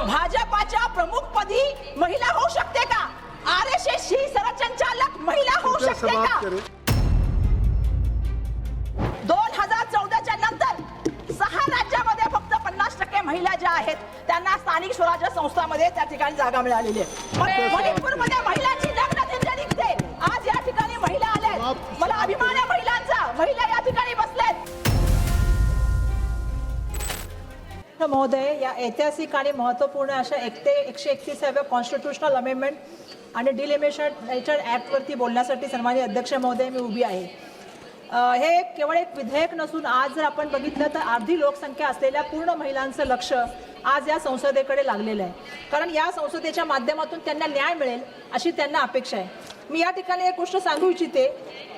भाजपाच्या प्रमुखपदी महिला होऊ शकते का? RSS ची सरसंचालक महिला होऊ शकते का? 2014च्या नंतर 6 राज्यामध्ये फक्त 50% महिला ज्या आहेत त्यांना स्थानिक स्वराज्य संस्थांमध्ये त्या ठिकाणी जागा मिळालेली आहे. मणिपूरमध्ये महिलांची लग्न दिंडी निघते. आज या ठिकाणी महिला आल्या. मला अभिमान आहे महिलांचा. महिला या ठिकाणी बसलेत. महोदय, या ऐतिहासिक आणि महत्त्वपूर्ण अशा 131व्या कॉन्स्टिट्यूशनल अमेंडमेंट आणि डिलिमिटेशन ऍक्ट वरती बोलण्यासाठी सन्माननीय अध्यक्ष महोदय मी उभी आहे. हे केवळ एक विधेयक नसून आज जर आपण बघितलं तर अर्धी लोकसंख्या असलेल्या पूर्ण महिलांचं लक्ष आज या संसदेकडे लागलेलं आहे. कारण या संसदेच्या माध्यमातून त्यांना न्याय मिळेल अशी त्यांना अपेक्षा आहे. मी या ठिकाणी एक गोष्ट सांगू इच्छिते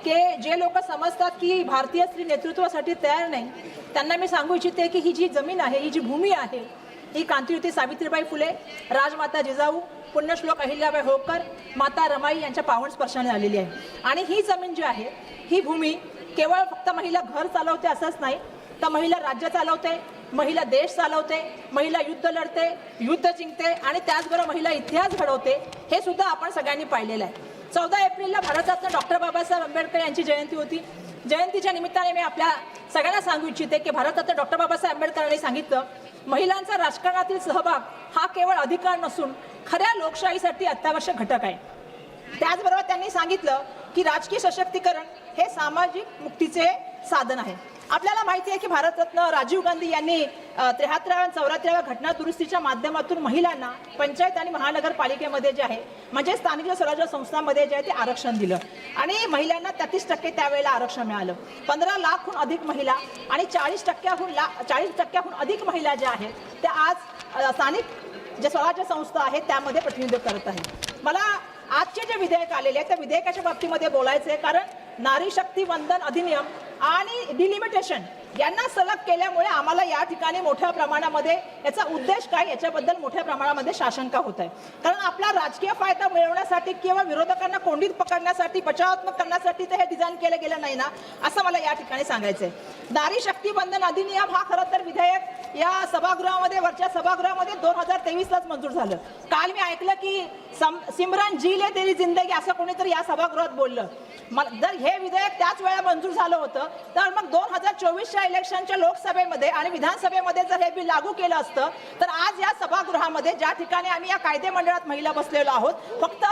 की जे लोक समजतात की भारतीय स्त्री नेतृत्वासाठी तयार नाही त्यांना मी सांगू इच्छिते की ही जी जमीन आहे, ही जी भूमी आहे, ही क्रांतिज्योती सावित्रीबाई फुले, राजमाता जिजाऊ, पुण्यश्लोक अहिल्याबाई होळकर, माता रमाई यांच्या पावन स्पर्शाने आलेली आहे. आणि ही जमीन जी आहे, ही भूमी केवळ फक्त महिला घर चालवते असंच नाही, तर महिला राज्य चालवते, महिला देश चालवते, महिला युद्ध लढते, युद्ध जिंकते आणि त्याचबरोबर महिला इतिहास घडवते. हे सुद्धा आपण सगळ्यांनी पाहिलेलं आहे. 14 एप्रिलला भारतरत्न डॉक्टर बाबासाहेब आंबेडकर यांची जयंती होती. जयंतीच्या निमित्ताने मी आपल्या सगळ्यांना सांगू इच्छिते की भारतरत्न डॉक्टर बाबासाहेब आंबेडकरांनी सांगितलं, महिलांचा राजकारणातील सहभाग हा केवळ अधिकार नसून खऱ्या लोकशाहीसाठी अत्यावश्यक घटक आहे. त्याचबरोबर त्यांनी सांगितलं की राजकीय सशक्तीकरण हे सामाजिक मुक्तीचे साधन आहे. आपल्याला माहिती आहे की भारतरत्न राजीव गांधी यांनी 73व्या आणि 74व्या घटना दुरुस्तीच्या माध्यमातून महिलांना पंचायत आणि महानगरपालिकेमध्ये जे आहे म्हणजे स्थानिक स्वराज्य संस्थांमध्ये जे आहे ते आरक्षण दिलं आणि महिलांना 33% त्यावेळेला आरक्षण मिळालं. 15 लाखहून अधिक महिला आणि 40% अधिक महिला ज्या आहेत त्या आज स्थानिक जे स्वराज्य संस्था आहेत त्यामध्ये प्रतिनिधित्व करत आहेत. मला आजचे जे विधेयक आलेले आहे त्या विधेयकाच्या बाबतीमध्ये बोलायचं आहे. कारण नारी शक्ती वंदन अधिनियम आणि डिलिमिटेशन यांना सलग केल्यामुळे आम्हाला या ठिकाणी मोठ्या प्रमाणामध्ये याचा उद्देश काय याच्याबद्दल मोठ्या प्रमाणामध्ये साशंका होत आहे. कारण आपला राजकीय फायदा मिळवण्यासाठी किंवा विरोधकांना कोंडीत पकडण्यासाठी, बचावात्मक करण्यासाठी ते हे डिझाईन केलं गेलं नाही ना, असं मला या ठिकाणी सांगायचं आहे. नारी शक्ती वंदन अधिनियम हा खरं तर विधेयक या सभागृहामध्ये, वरच्या सभागृहामध्ये 2023लाच मंजूर झालं. काल मी ऐकलं की सिमरन जी ले तेरी जिंदगी असं कोणीतरी या सभागृहात बोललं. जर हे विधेयक त्याच वेळा मंजूर झालं होतं तर मग 2024च्या इलेक्शनच्या लोकसभेमध्ये आणि विधानसभेमध्ये जर हे बिल लागू केलं असतं तर आज या सभागृहामध्ये ज्या ठिकाणी आम्ही या कायदे मंडळात महिला बसलेलो आहोत, फक्त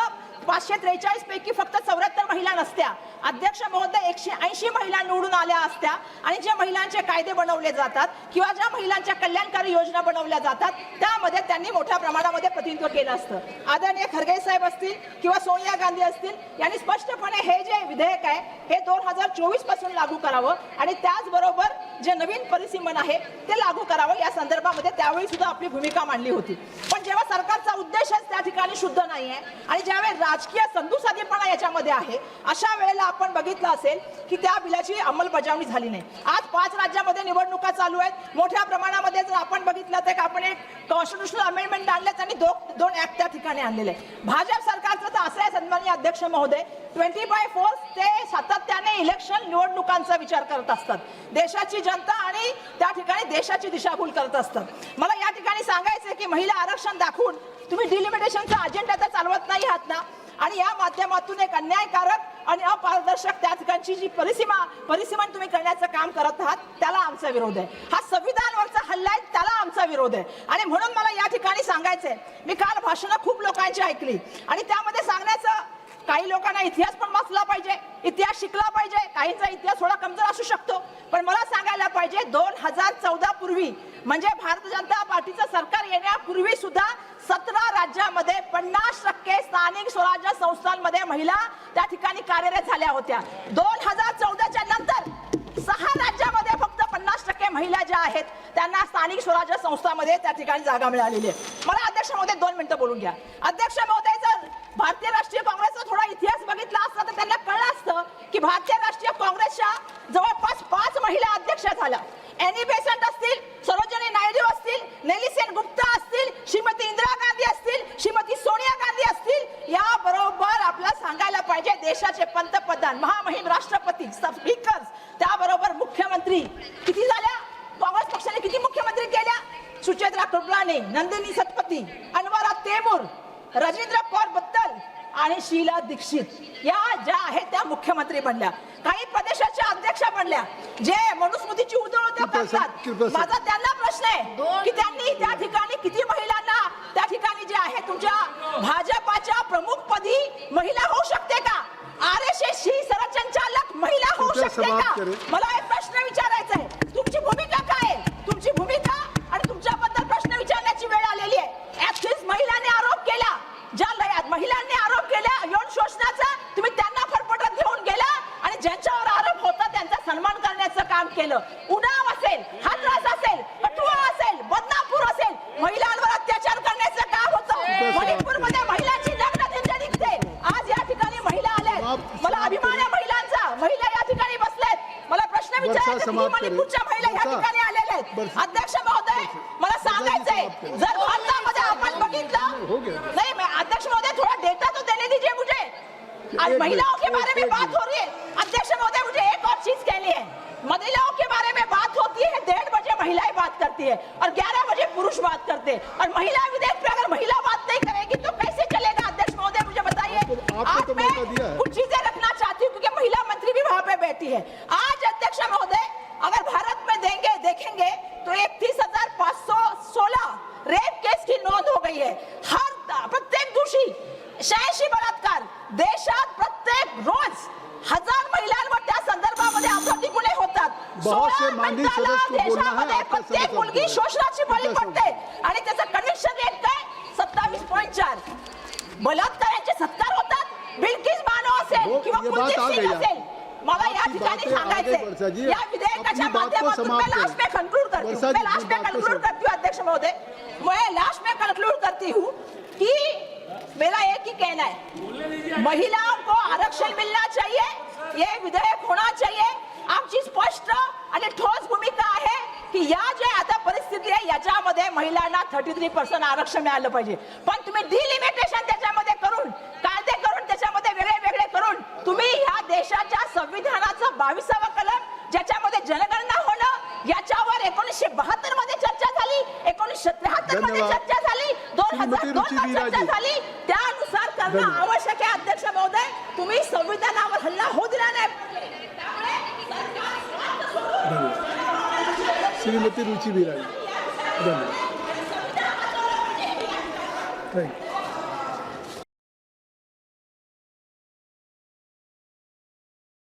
543 पैकी फक्त 74 महिला नसत्या. अध्यक्ष महोदय 180 महिला निवडून आल्या असत्या आणि जे महिलांचे कायदे बनवले जातात किंवा ज्या महिलांच्या कल्याणकारी योजना बनवल्या जातात त्यामध्ये त्यांनी मोठ्या प्रमाणामध्ये प्रतिनिधित्व केलं असतं. आदरणीय खरगे साहेब असतील किंवा सोनिया गांधी असतील यांनी स्पष्टपणे हे जे विधेयक आहे हे 2024 पासून लागू करावं आणि त्याचबरोबर जे नवीन परिसीमन आहे ते लागू करावं या संदर्भामध्ये त्यावेळी सुद्धा आपली भूमिका मांडली होती. पण जेव्हा सरकारचा उद्देशच त्या ठिकाणी शुद्ध नाहीये आणि ज्यावेळी राजकीय संधुसाधीपणा याच्यामध्ये आहे अशा वेळेला आपण बघितलं असेल की त्या बिलाची अंमलबजावणी झाली नाही. आज 5 राज्यामध्ये निवडणुका चालू आहेत. मोठ्या प्रमाणामध्ये जर आपण बघितलं तर आपण एक कॉन्स्टिट्यूशनल अमेंडमेंट आणले आणि दोन ऍक्ट त्या ठिकाणी आणलेले. भाजप सरकारचं तर असं आहे सन्माननीय अध्यक्ष महोदय, 20/4 ते सातत्याने इलेक्शन निवडणुकांचा विचार करत असतात. देशाची जनता आणि त्या ठिकाणी देशाची दिशाभूल करत असतात. मला या ठिकाणी सांगायचं की महिला आरक्षण दाखवून तुम्ही डिलिमिटेशनचा अजेंडा तर चालवत नाही आहात ना, आणि या माध्यमातून एक अन्यायकारक आणि अपारदर्शक त्या ठिकाणची जी परिसीमन तुम्ही करण्याचं काम करत आहात त्याला आमचा विरोध आहे. हा संविधानावरचा हल्ला आहे त्याला आमचा विरोध आहे. आणि म्हणून मला या ठिकाणी सांगायचंय, मी काल भाषणं खूप लोकांची ऐकली आणि त्यामध्ये सांगण्याचं काही लोकांना इतिहास पण वाचला पाहिजे, इतिहास शिकला पाहिजे, काहींचा इतिहास थोडा कमजोर असू शकतो, पण मला सांगायला पाहिजे 2014 पूर्वी म्हणजे भारतीय जनता पार्टीचं सरकार येण्यापूर्वी सुद्धा 17 राज्यामध्ये 50% स्थानिक स्वराज्य संस्थांमध्ये महिला त्या ठिकाणी कार्यरत झाल्या होत्या. 2014च्या नंतर 6 राज्यामध्ये फक्त 50% महिला ज्या आहेत त्यांना स्थानिक स्वराज्य संस्थांमध्ये त्या ठिकाणी जागा मिळालेली आहे. मला अध्यक्ष महोदय 2 मिनिटं बोलून घ्या. अध्यक्ष महोदय, जर भारतीय राष्ट्रीय काँग्रेसचा थोडा इतिहास बघितला असता तर त्यांना कळलं असतं की भारतीय राष्ट्रीय काँग्रेसच्या जवळपास 5 महिला अध्यक्ष झाल्या. एनी बेसंट असतील, सरोजिनी नायडू असतील, नेलिसेन गुप्ता असतील, श्रीमती इंदिरा गांधी असतील, श्रीमती सोनिया गांधी असतील. याबरोबर आपल्याला सांगायला पाहिजे देशाचे पंतप्रधान, महामहिम राष्ट्रपती, स्पीकर्स, त्याबरोबर मुख्यमंत्री किती झाल्या? काँग्रेस पक्षाने किती मुख्यमंत्री केल्या? सुचेत्रा कृपलानी, नंदिनी सतपथी, अनवरा तेमूर, राजेंद्र कौर बत्तल आणि शीला दीक्षित या ज्या आहेत त्या मुख्यमंत्री बनल्या. काही प्रदेशाच्या अध्यक्षा बनल्या जे मनुस्मृतीची उधळवळ करतात. माझा त्यांना प्रश्न आहे की त्यांनी त्या ठिकाणी किती महिलांना त्या ठिकाणी जे आहे तुमच्या भाजपाच्या प्रमुख पदी महिला होऊ शकते का? RSS ची सरसंचालक महिला होऊ शकते का? मला एक प्रश्न विचारायचा आहे. तुमची भूमिका काय आहे? तुमची भूमिका आणि तुमच्याबद्दल प्रश्न विचारण्याची वेळ आलेली आहे. ऍक्टिव्हिस्ट महिलांनी आरोप केला, ज्या महिलांनी आरोप केला यौन शोषणाचा, तुम्ही त्यांना फरफटत घेऊन गेला आणि ज्यांच्यावर आरोप होता त्यांचा सन्मान करण्याचं काम केलं. उन्नाव असेल, हाथरस असेल, कठुआ असेल, बदनापूर असेल, महिलांवर अत्याचार करण्याचं काम होतं. मणिपूरमध्ये महिलांची लग्न दिंडी निघते. आज या ठिकाणी महिला आल्या. मला अभिमान आहे महिलांचा. महिला या ठिकाणी बसलेत. मला प्रश्न विचारायचा आहे, मणिपूरच्या महिला या ठिकाणी आलेल्या आहेत. अध्यक्ष महोदय, मला सांगायचंय, जर भारतामध्ये आपण बघितलं नाही, अध्यक्ष महोदय थोड़ा डेटा तो देने दीजिए मुझे. आज महिलाओं के बारे में बात हो रही है. अध्यक्ष महोदय, मुझे एक और चीज कहनी है. महिलाओं के बारे में बात होती है, 1:30 बजे महिलाएं बात करती है और 11 बजे पुरुष बात करते हैं. और महिला विधेयक पे अगर महिला बात नहीं करेगी तो कैसे चलेगा? अध्यक्ष महोदय मुझे बताइए. आज मैं कुछ चीजें रखना चाहती हूँ क्योंकि महिला मंत्री भी वहाँ पे बैठी है. आज अध्यक्ष महोदय अगर भारत में देखेंगे तो 31,516 रेप केस की नोंद हो गई है. प्रत्येक दिवशी 86 बलात्कार. देशात प्रत्येक रोज 1000 महिलांवर त्या संदर्भामध्ये अपराधी गुन्हे होतात. बहुत से माननीय सदस्य को बोलना है. देशामध्ये प्रत्येक मुलगी शोषणाची बळी पडते आणि त्याचं कन्व्हिक्शन रेट काय? 27.4. बलात्काराचे 70 होतात. बिल्किस बानो असेल किंवा कुलदीप सिंग असेल. मला या ठिकाणी सांगायचंय, या विधेयकाच्या माध्यमातून मैं लास्ट में कंक्लूड करती हूँ. अध्यक्ष महोदय, मैं लास्ट में कंक्लूड करती हूँ कि मेरा एक ही कहना है, महिलाओं को आरक्षण मिलना चाहिए, ये विधेयक होना चाहिए. आमची स्पष्ट आणि ठोस भूमिका आहे की या ज्या आता परिस्थिती आहे याच्यामध्ये महिलांना 33% आरक्षण मिळालं पाहिजे. पण तुम्ही डिलिमिटेशन त्याच्यामध्ये करून, कायदे करून, त्याच्यामध्ये वेगळे करून तुम्ही ह्या देशाच्या संविधानाचं 22वा कलम ज्याच्यामध्ये जनगणना होणं याच्यावर 1972 मध्ये चर्चा झाली, 1973 मध्ये चर्चा झाली, 2002 चर्चा झाली, त्यानुसार करणं आवश्यक आहे. अध्यक्ष महोदय, तुम्ही संविधानावर हल्ला होऊ दिला नाही. श्रीमती रुचि बिराजी, धन्यवाद.